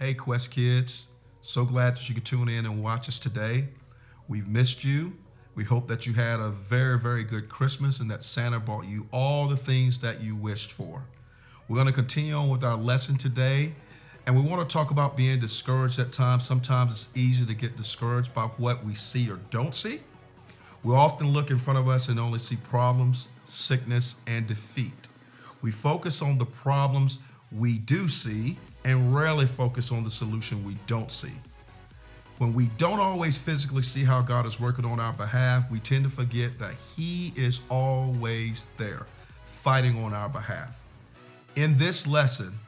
Hey, Quest Kids. So glad that you could tune in and watch us today. We've missed you. We hope that you had a very, very good Christmas and that Santa brought you all the things that you wished for. We're going to continue on with our lesson today, and we want to talk about being discouraged at times. Sometimes it's easy to get discouraged by what we see or don't see. We often look in front of us and only see problems, sickness, and defeat. We focus on the problems we do see and rarely focus on the solution we don't see. When we don't always physically see how God is working on our behalf, we tend to forget that He is always there, fighting on our behalf. In this lesson,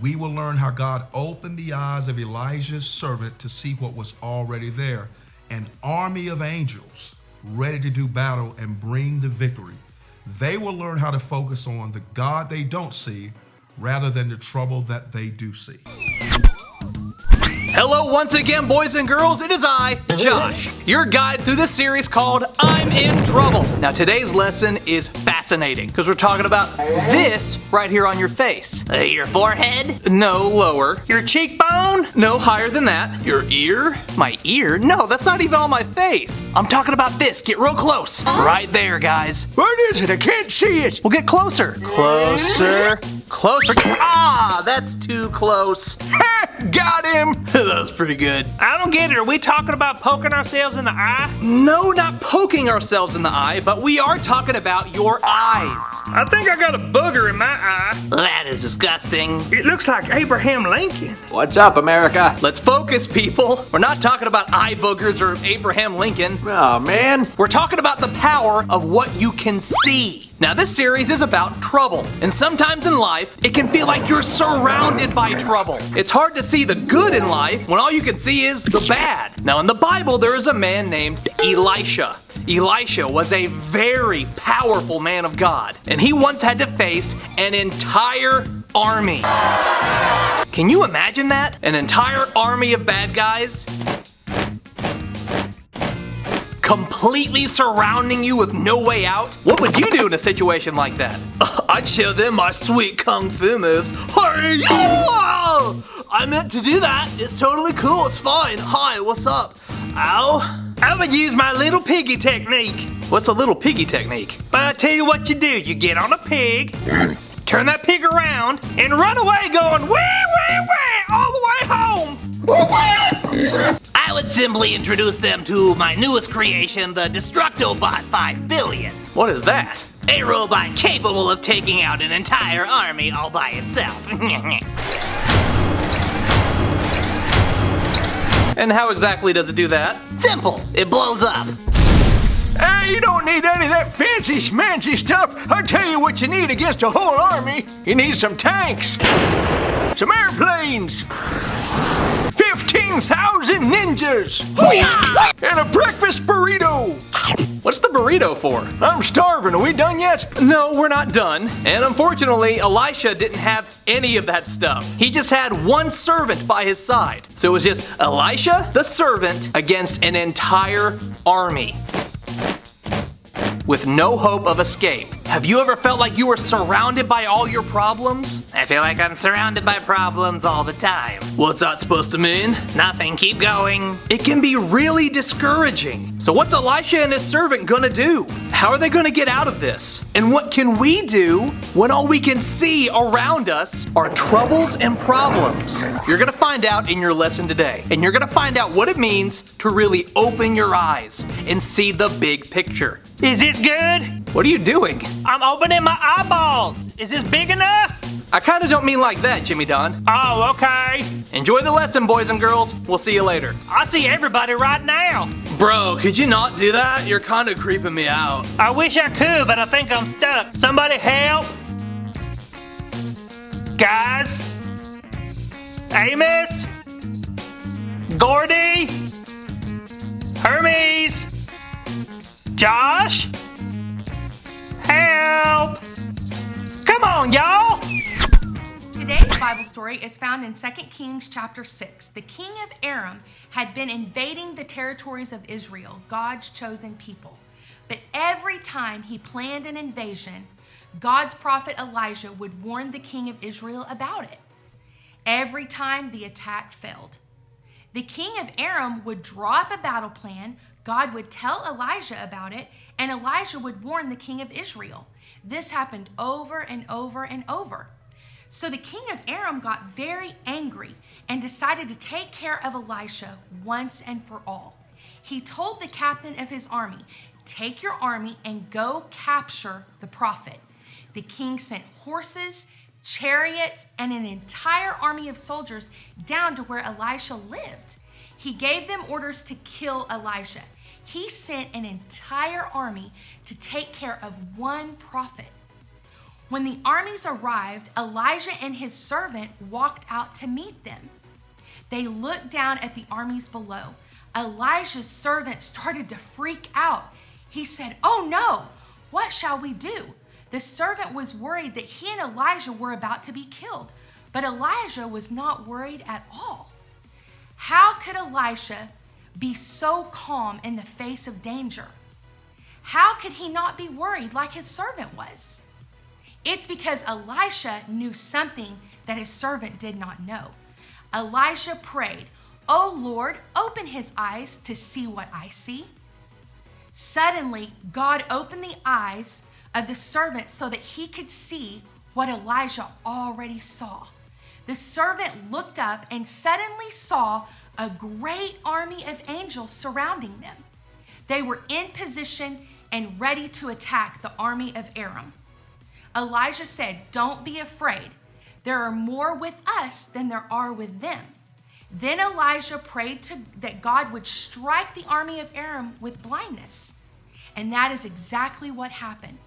we will learn how God opened the eyes of Elijah's servant to see what was already there, an army of angels ready to do battle and bring the victory. They will learn how to focus on the God they don't see rather than the trouble that they do see. Hello once again, boys and girls. It is I, Josh, your guide through this series called I'm in Trouble. Now today's lesson is fascinating because we're talking about this right here on your face. Your forehead? No, lower. Your cheekbone? No, higher than that. Your ear? My ear? No, that's not even on my face. I'm talking about this. Get real close. Right there, guys. What is it? I can't see it. Well, get closer. Closer. Closer. Ah, that's too close. Got him. That was pretty good. I don't get it. Are we talking about poking ourselves in the eye? No, not poking ourselves in the eye, but we are talking about your eyes. I think I got a booger in my eye. That is disgusting. It looks like Abraham Lincoln. What's up, America? Let's focus, people. We're not talking about eye boogers or Abraham Lincoln. Oh, man. We're talking about the power of what you can see. Now, this series is about trouble, and sometimes in life, it can feel like you're surrounded by trouble. It's hard to see the good in life when all you can see is the bad. Now, in the Bible, there is a man named Elisha. Elisha was a very powerful man of God, and he once had to face an entire army. Can you imagine that? An entire army of bad guys? Completely surrounding you with no way out? What would you do in a situation like that? I'd show them my sweet kung fu moves. I meant to do that. It's totally cool. It's fine. Hi, what's up? Ow. I would use my little piggy technique. What's a little piggy technique? But I tell you what you do. You get on a pig, turn that pig around, and run away going wee, wee, wee, all the way home. I would simply introduce them to my newest creation, the Destructobot 5 billion. What is that? A robot capable of taking out an entire army all by itself. And how exactly does it do that? Simple, it blows up. Hey, you don't need any of that fancy schmancy stuff. I'll tell you what you need against a whole army. You need some tanks, some airplanes, 15,000 ninjas, and a breakfast burrito. What's the burrito for? I'm starving. Are we done yet? No, we're not done. And unfortunately, Elisha didn't have any of that stuff. He just had one servant by his side. So it was just Elisha, the servant, against an entire army with no hope of escape. Have you ever felt like you were surrounded by all your problems? I feel like I'm surrounded by problems all the time. What's that supposed to mean? Nothing, keep going. It can be really discouraging. So what's Elisha and his servant gonna do? How are they gonna get out of this? And what can we do when all we can see around us are troubles and problems? You're gonna find out in your lesson today. And you're gonna find out what it means to really open your eyes and see the big picture. Is this good? What are you doing? I'm opening my eyeballs. Is this big enough? I kinda don't mean like that, Jimmy Don. Oh, okay. Enjoy the lesson, boys and girls. We'll see you later. I see everybody right now. Bro, could you not do that? You're kinda creeping me out. I wish I could, but I think I'm stuck. Somebody help. Guys. Amos. Gordy. Hermes. Josh. Help. Come on, y'all. Today's Bible story is found in 2 Kings chapter 6. The king of Aram had been invading the territories of Israel, God's chosen people. But every time he planned an invasion, God's prophet Elijah would warn the king of Israel about it. Every time the attack failed. The king of Aram would draw up a battle plan, God would tell Elijah about it, and Elijah would warn the king of Israel. This happened over and over and over. So the king of Aram got very angry and decided to take care of Elisha once and for all. He told the captain of his army, "Take your army and go capture the prophet." The king sent horses, chariots, and an entire army of soldiers down to where Elisha lived. He gave them orders to kill Elijah. He sent an entire army to take care of one prophet. When the armies arrived, Elijah and his servant walked out to meet them. They looked down at the armies below. Elijah's servant started to freak out. He said, "Oh no, what shall we do?" The servant was worried that he and Elijah were about to be killed, but Elijah was not worried at all. How could Elisha be so calm in the face of danger? How could he not be worried like his servant was? It's because Elisha knew something that his servant did not know. Elisha prayed, "Oh Lord, open his eyes to see what I see." Suddenly, God opened the eyes of the servant so that he could see what Elijah already saw. The servant looked up and suddenly saw a great army of angels surrounding them. They were in position and ready to attack the army of Aram. Elijah said, "Don't be afraid. There are more with us than there are with them." Then Elijah prayed that God would strike the army of Aram with blindness. And that is exactly what happened.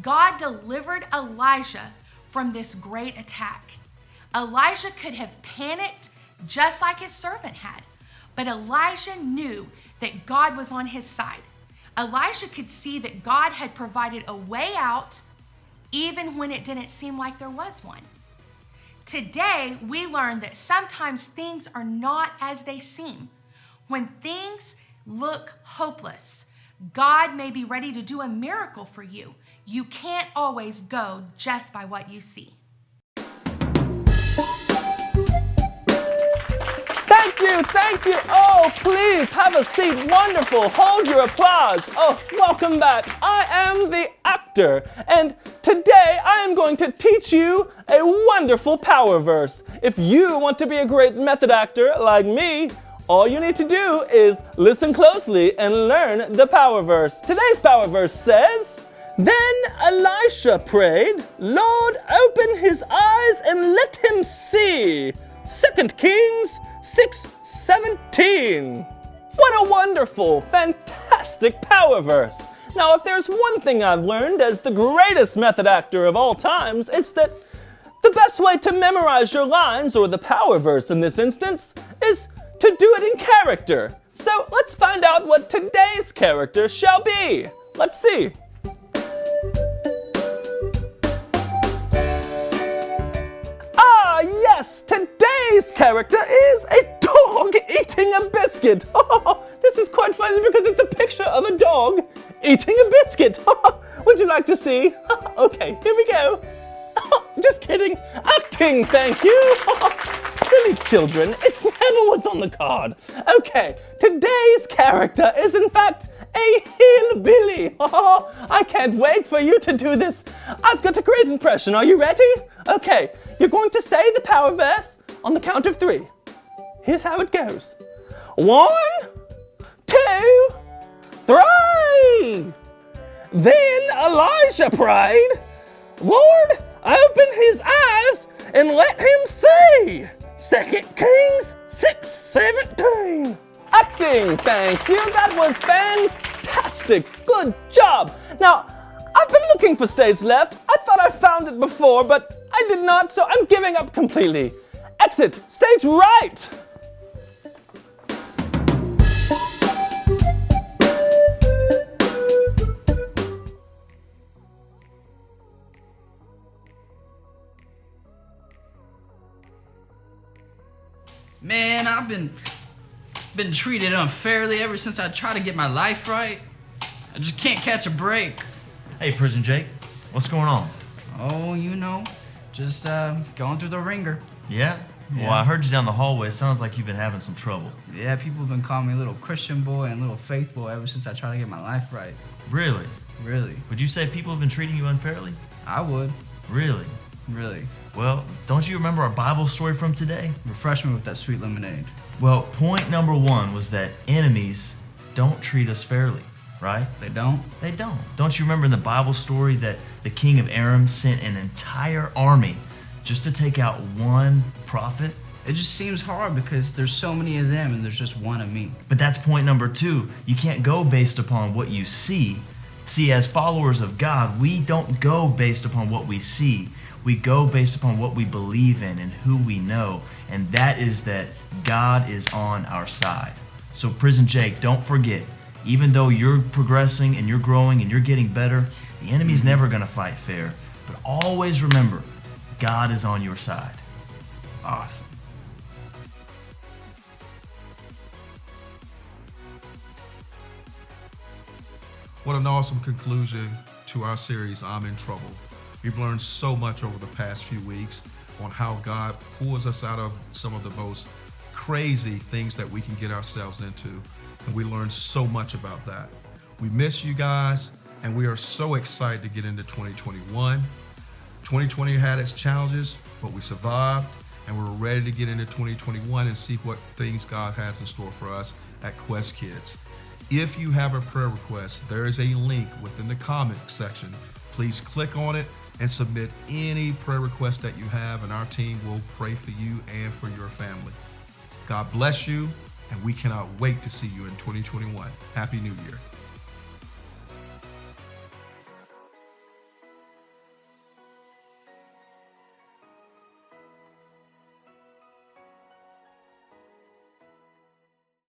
God delivered Elijah from this great attack. Elijah could have panicked just like his servant had, but Elijah knew that God was on his side. Elijah could see that God had provided a way out even when it didn't seem like there was one. Today, we learn that sometimes things are not as they seem. When things look hopeless, God may be ready to do a miracle for you. You can't always go just by what you see. Thank you. Oh, please have a seat. Wonderful. Hold your applause. Oh, welcome back. I am the actor, and today I am going to teach you a wonderful power verse. If you want to be a great method actor like me, all you need to do is listen closely and learn the power verse. Today's power verse says, "Then Elisha prayed, 'Lord, open his eyes and let him see.'" 2 Kings 6:17. What a wonderful, fantastic power verse. Now, if there's one thing I've learned as the greatest method actor of all times, it's that the best way to memorize your lines, or the power verse in this instance, is to do it in character. So let's find out what today's character shall be. Let's see. Yes, today's character is a dog eating a biscuit. This is quite funny because it's a picture of a dog eating a biscuit. Would you like to see? Okay, here we go. Just kidding. Acting, thank you. Silly children, it's never what's on the card. Okay, today's character is in fact a hillbilly. I can't wait for you to do this. I've got a great impression. Are you ready? Okay, you're going to say the power verse on the count of 3. Here's how it goes. 1, 2, 3. Then Elijah prayed, "Lord, open his eyes and let him see." 2 Kings 6:17. Acting, thank you. That was fantastic. Good job. Now, I've been looking for stage left. I thought I found it before, but I did not, so I'm giving up completely. Exit stage right. Man, I've been treated unfairly ever since I tried to get my life right. I just can't catch a break. Hey, Prison Jake, what's going on? Oh, you know, just going through the ringer. Yeah? Well, I heard you down the hallway. It sounds like you've been having some trouble. Yeah, people have been calling me little Christian boy and little faith boy ever since I tried to get my life right. Really? Really. Would you say people have been treating you unfairly? I would. Really? Really. Well, don't you remember our Bible story from today? Refresh me with that sweet lemonade. Well, point number 1 was that enemies don't treat us fairly, right? They don't? They don't. Don't you remember in the Bible story that the king of Aram sent an entire army just to take out one prophet? It just seems hard because there's so many of them and there's just one of me. But that's point number 2. You can't go based upon what you see. See, as followers of God, we don't go based upon what we see. We go based upon what we believe in and who we know, and that is that God is on our side. So Prison Jake, don't forget, even though you're progressing and you're growing and you're getting better, the enemy's never going to fight fair. But always remember, God is on your side. Awesome. What an awesome conclusion to our series, I'm in Trouble. We've learned so much over the past few weeks on how God pulls us out of some of the most crazy things that we can get ourselves into. And we learned so much about that. We miss you guys, and we are so excited to get into 2021. 2020 had its challenges, but we survived, and we're ready to get into 2021 and see what things God has in store for us at Quest Kids. If you have a prayer request, there is a link within the comment section. Please click on it and submit any prayer request that you have, and our team will pray for you and for your family. God bless you, and we cannot wait to see you in 2021. Happy New Year.